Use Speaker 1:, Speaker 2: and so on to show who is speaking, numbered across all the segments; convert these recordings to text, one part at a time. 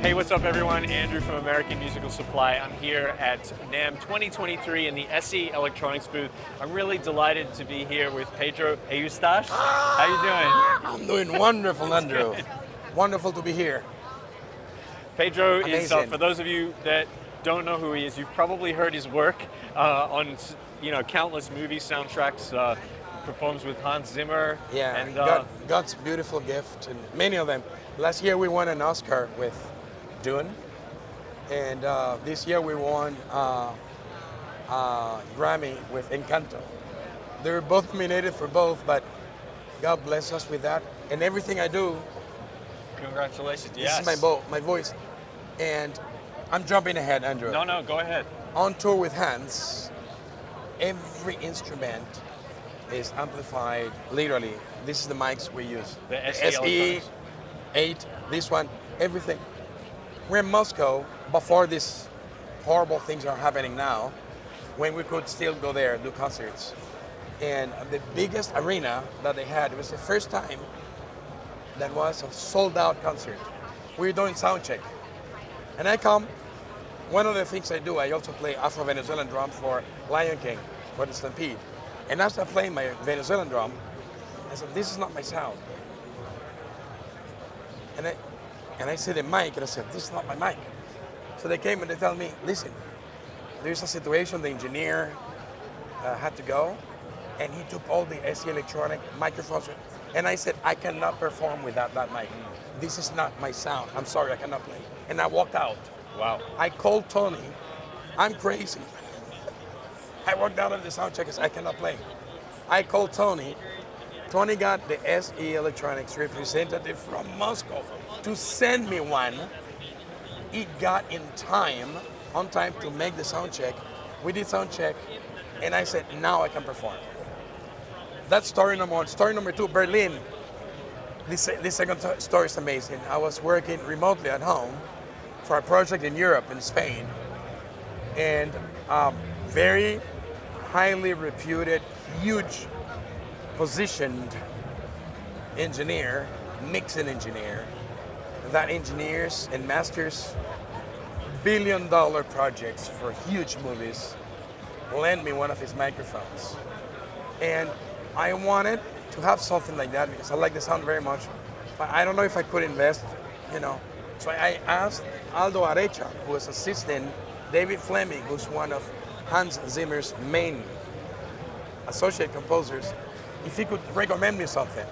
Speaker 1: Hey, what's up everyone? Andrew from American Musical Supply. I'm here at NAMM 2023 in the SE Electronics booth. I'm really delighted to be here with Pedro Eustache. How you
Speaker 2: I'm doing wonderful, Andrew. Wonderful to be here.
Speaker 1: Pedro is,
Speaker 2: Amazing.
Speaker 1: for those of you that don't know who he is, you've probably heard his work on countless movie soundtracks. Performs with Hans Zimmer.
Speaker 2: Yeah,
Speaker 1: and
Speaker 2: God's beautiful gift, and many of them. Last year we won an Oscar with Dune, and this year we won Grammy with Encanto. They were both nominated for both, but God bless us with that. And everything I do,
Speaker 1: Congratulations.
Speaker 2: this
Speaker 1: Yes.
Speaker 2: is my voice. And I'm jumping ahead, Andrew.
Speaker 1: No, go ahead.
Speaker 2: On tour with Hans, every instrument is amplified, literally. This is the mics we use.
Speaker 1: The SE Electronics.
Speaker 2: 8, this one, everything. We're in Moscow before these horrible things are happening now, when we could still go there, do concerts. And the biggest arena that they had, it was the first time that was a sold out concert. We were doing sound check. And I come, one of the things I do, I also play Afro-Venezuelan drum for Lion King, for the Stampede. And as I play my Venezuelan drum, I said, this is not my sound. And I see the mic, and I said, this is not my mic. So they came and they tell me, listen, there's a situation, the engineer had to go, and he took all the SE electronic microphones. And I said, I cannot perform without that mic. This is not my sound. I'm sorry, I cannot play. And I walked out.
Speaker 1: Wow.
Speaker 2: I called Tony. I'm crazy. I walked out of the sound check and said, I cannot play. I called Tony. Tony got the SE Electronics representative from Moscow to send me one. He got on time to make the sound check. We did sound check, and I said, now I can perform. That's story number one. Story number two, Berlin. This second story is amazing. I was working remotely at home for a project in Europe, in Spain, and very highly reputed, huge positioned engineer, mixing engineer, that engineers and masters billion-dollar projects for huge movies, lent me one of his microphones. And I wanted to have something like that because I like the sound very much, but I don't know if I could invest, So I asked Aldo Arecha, who was assisting David Fleming, who's one of Hans Zimmer's main associate composers, if he could recommend me something.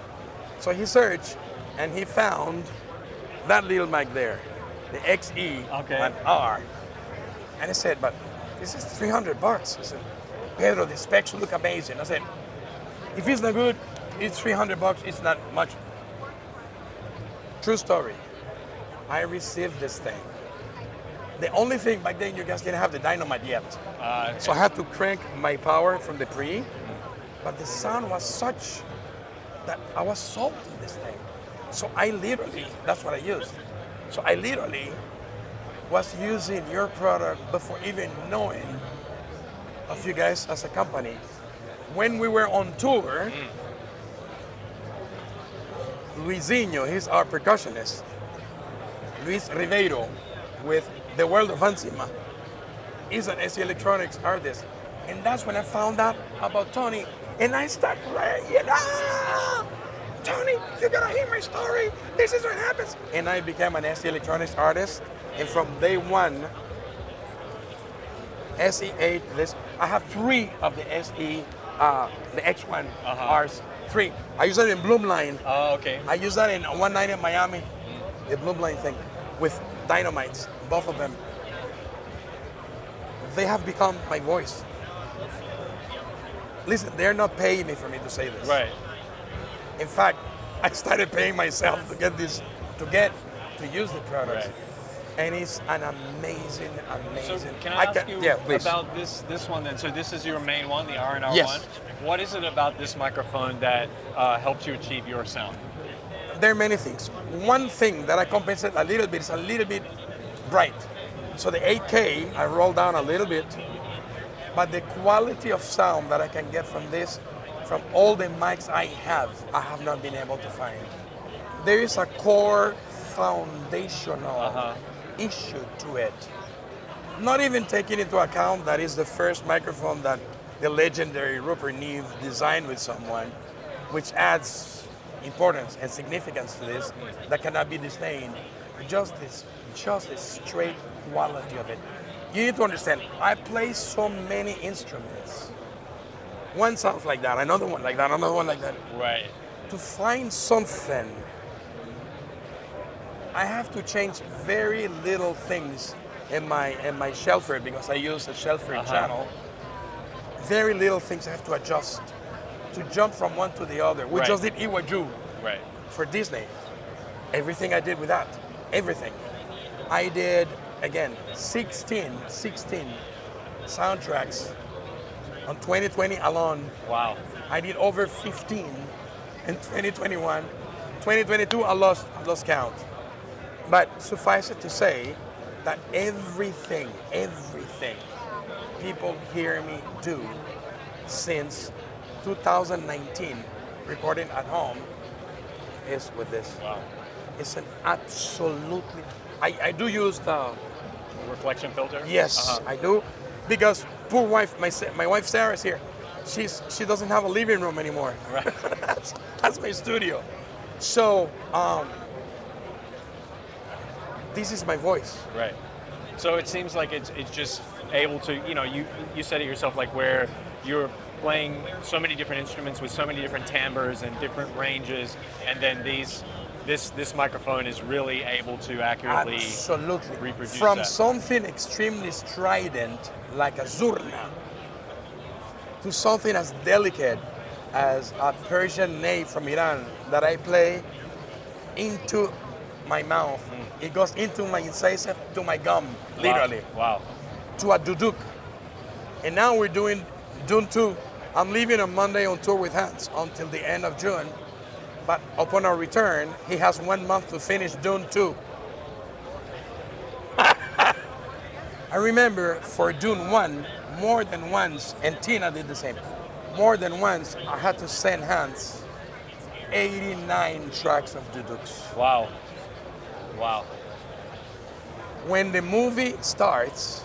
Speaker 2: So he searched and he found that little mic there, the XE1R. And I said, but this is $300. He said, Pedro, the specs look amazing. I said, if it's not good, it's $300, it's not much. True story. I received this thing. The only thing back then, you guys didn't have the dynamite yet. So I had to crank my power from the pre, but the sound was such that I was sold in this thing. So I literally, that's what I used. So I literally was using your product before even knowing of you guys as a company. When we were on tour, Luisinho, he's our percussionist, Luis Ribeiro, with The World of Anzima, is an SE Electronics artist. And that's when I found out about Tony. And I started praying, Tony, you gotta hear my story. This is what happens. And I became an SE Electronics artist. And from day one, SE8, I have 3 of the SE, the X1 Rs, 3. I use that in Bloomline.
Speaker 1: Oh, okay.
Speaker 2: I use that in one night in Miami, the Bloomline thing, with dynamites, both of them. They have become my voice. Listen, they're not paying me for me to say this.
Speaker 1: Right.
Speaker 2: In fact, I started paying myself to get to use the products.
Speaker 1: Right.
Speaker 2: And it's an amazing.
Speaker 1: So can I ask you
Speaker 2: please.
Speaker 1: about this one then? So this is your main one, the R&R
Speaker 2: Yes.
Speaker 1: one. What is it about this microphone that helps you achieve your sound?
Speaker 2: There are many things. One thing that I compensate a little bit is a little bit bright. So the 8K, I roll down a little bit, but the quality of sound that I can get from this, from all the mics I have not been able to find. There is a core foundational issue to it. Not even taking into account that is the first microphone that the legendary Rupert Neve designed with someone, which adds importance and significance to this that cannot be disdained. Just the straight quality of it. You need to understand, I play so many instruments. One sounds like that, another one like that, another one like that.
Speaker 1: Right.
Speaker 2: To find something, I have to change very little things in my shelfer because I use a shelfer channel. Very little things I have to adjust to jump from one to the other. We just did Iwaju for Disney. Everything I did with that, everything. I did, again, 16 soundtracks on 2020 alone.
Speaker 1: Wow.
Speaker 2: I did over 15 in 2021. 2022, I lost count. But suffice it to say that everything people hear me do since 2019, recording at home, is with this.
Speaker 1: Wow.
Speaker 2: It's an absolutely, I do use the
Speaker 1: Reflection filter?
Speaker 2: yes, I do, because poor wife, my wife Sarah is here. She doesn't have a living room anymore.
Speaker 1: Right.
Speaker 2: that's my studio. So this is my voice.
Speaker 1: Right. So it seems like it's just able to, you said it yourself, like where you're playing so many different instruments with so many different timbres and different ranges, and then this microphone is really able to accurately
Speaker 2: Absolutely.
Speaker 1: reproduce
Speaker 2: From
Speaker 1: that.
Speaker 2: something extremely strident like a zurna to something as delicate as a Persian ney from Iran that I play into my mouth. It goes into my incisive to my gum, literally,
Speaker 1: Wow.
Speaker 2: to a duduk. And now we're doing Dune 2. I'm leaving on Monday on tour with Hans until the end of June. But upon our return, he has 1 month to finish Dune 2. I remember for Dune 1, more than once, and Tina did the same, more than once, I had to send Hans 89 tracks of duduks.
Speaker 1: Wow. Wow.
Speaker 2: When the movie starts,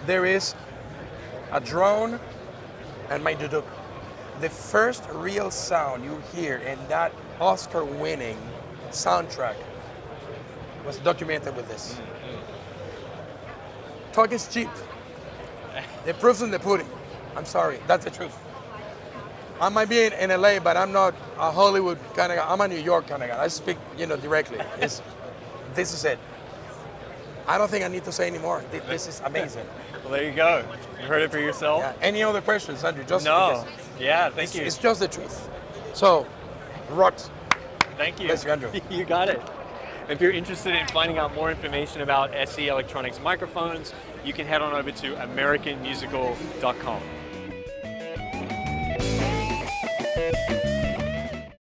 Speaker 2: there is a drone and my duduk. The first real sound you hear in that Oscar-winning soundtrack was documented with this. Talk is cheap. The proof's in the pudding. I'm sorry, that's the truth. I might be in LA, but I'm not a Hollywood kind of guy. I'm a New York kind of guy. I speak, directly. This is it. I don't think I need to say anymore. This is amazing.
Speaker 1: Well, there you go. You heard it for yourself.
Speaker 2: Yeah. Any other questions, Andrew? Just
Speaker 1: No.
Speaker 2: because
Speaker 1: Yeah, thank you.
Speaker 2: It's just the truth. So, rocks.
Speaker 1: Thank you.
Speaker 2: Bless you, Andrew.
Speaker 1: You got it. If you're interested in finding out more information about SE Electronics microphones, you can head on over to americanmusical.com.